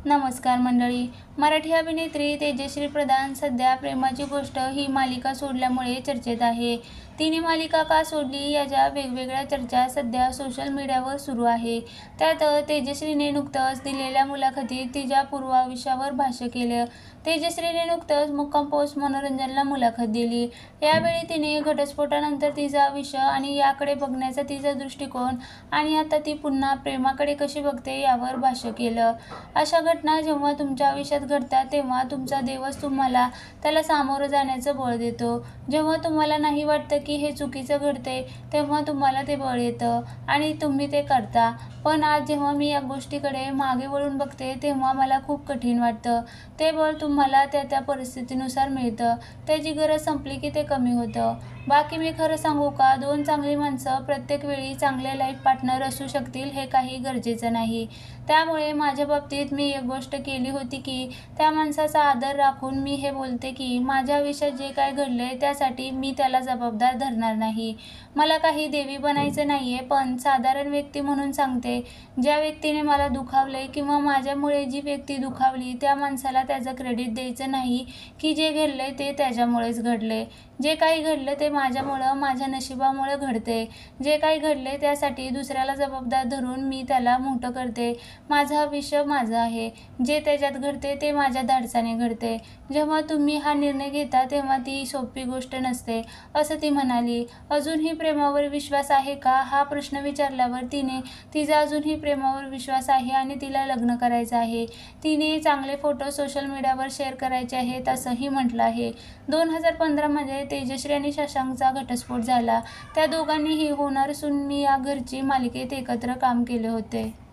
नमस्कार मंडळी. मराठी अभिनेत्री तेजश्री प्रधान सध्या प्रेमाची गोष्ट ही मालिका सोडल्यामुळे चर्चेत आहे. तिने मालिका का सोडली याच्या वेगवेगळ्या चर्चा सध्या सोशल मीडियावर सुरू आहे. त्यात तेजश्रीने नुकतंच दिलेल्या मुलाखतीत तिच्या पूर्वायुष्यावर भाष्य केलं. तेजश्रीने नुकतंच मुक्काम पोस्ट मनोरंजनला मुलाखत दिली. यावेळी तिने घटस्फोटानंतर तिचं आयुष्य आणि याकडे बघण्याचा तिचा दृष्टिकोन आणि आता ती पुन्हा प्रेमाकडे कशी बघते यावर भाष्य केलं. अशा घटना जेव्हा तुमच्या आयुष्यात घडतात तेव्हा तुमचा देवच तुम्हाला त्याला सामोरं जाण्याचं बळ देतो. जेव्हा तुम्हाला नाही वाटतं की हे चुकीचं घडतंय तेव्हा तुम्हाला ते बळ येतं आणि तुम्ही ते करता. पण आज जेव्हा मी या गोष्टीकडे मागे वळून बघते तेव्हा मला खूप कठीण वाटतं. ते बळ तुम्हाला त्या परिस्थितीनुसार मिळतं. त्याची गरज संपली की ते कमी होतं. बाकी मी खरं सांगू का, 2 चांगली माणसं प्रत्येक वेळी चांगले लाईफ पार्टनर असू शकतील हे काही गरजेचं नाही. त्यामुळे माझ्या बाबतीत मी एक गोष्ट केली होती की त्या माणसाचा आदर राखून मी हे बोलते की माझ्या आयुष्यात जे काय घडलंय त्यासाठी मी त्याला जबाबदार धरणार नाही. मला काही देवी बनायचं नाहीये, पण साधारण व्यक्ती म्हणून सांगते, ज्या व्यक्तीने मला दुखावलंय किंवा माझ्यामुळे जी व्यक्ती दुखावली त्या माणसाला त्याचं क्रेडिट द्यायचं नाही की जे घडलंय ते त्याच्यामुळेच घडलंय. जे काही घडलं ते माझ्यामुळं, माझ्या नशिबामुळे घडते. जे काही घडले त्यासाठी दुसऱ्याला जबाबदार धरून मी त्याला मोठं करते. माझं आयुष्य माझं आहे. जे त्याच्यात घडते ते माझ्या धाडसाने घडते. जेव्हा तुम्ही हा निर्णय घेता तेव्हा ती सोपी गोष्ट नसते, असं ती म्हणाली. अजूनही प्रेमावर विश्वास आहे का हा प्रश्न विचारल्यावर तिने तिचा अजूनही प्रेमावर विश्वास आहे आणि तिला लग्न करायचं आहे. तिने चांगले फोटो सोशल मीडियावर शेअर करायचे आहेत असंही म्हटलं आहे. 2015 मध्ये तेजश्री आणि शशांकचा घटस्फोट झाला. त्या दोघांनीही होणार सून मी या घरची मालिकेत एकत्र काम केले होते.